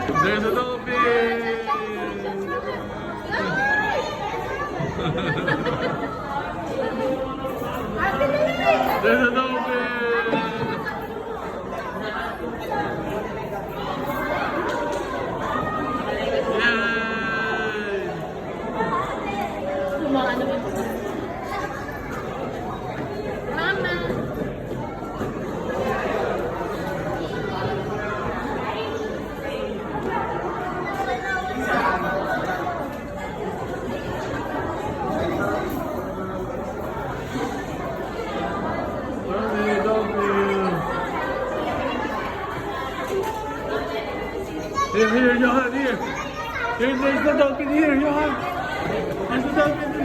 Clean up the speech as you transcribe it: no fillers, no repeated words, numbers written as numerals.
There's a dolphin! There's a dolphin! Yay! Kumain naman po. Mama! Hey, dolphin! Here, Johan, here! There's the dolphin here, Johan! There's the dolphin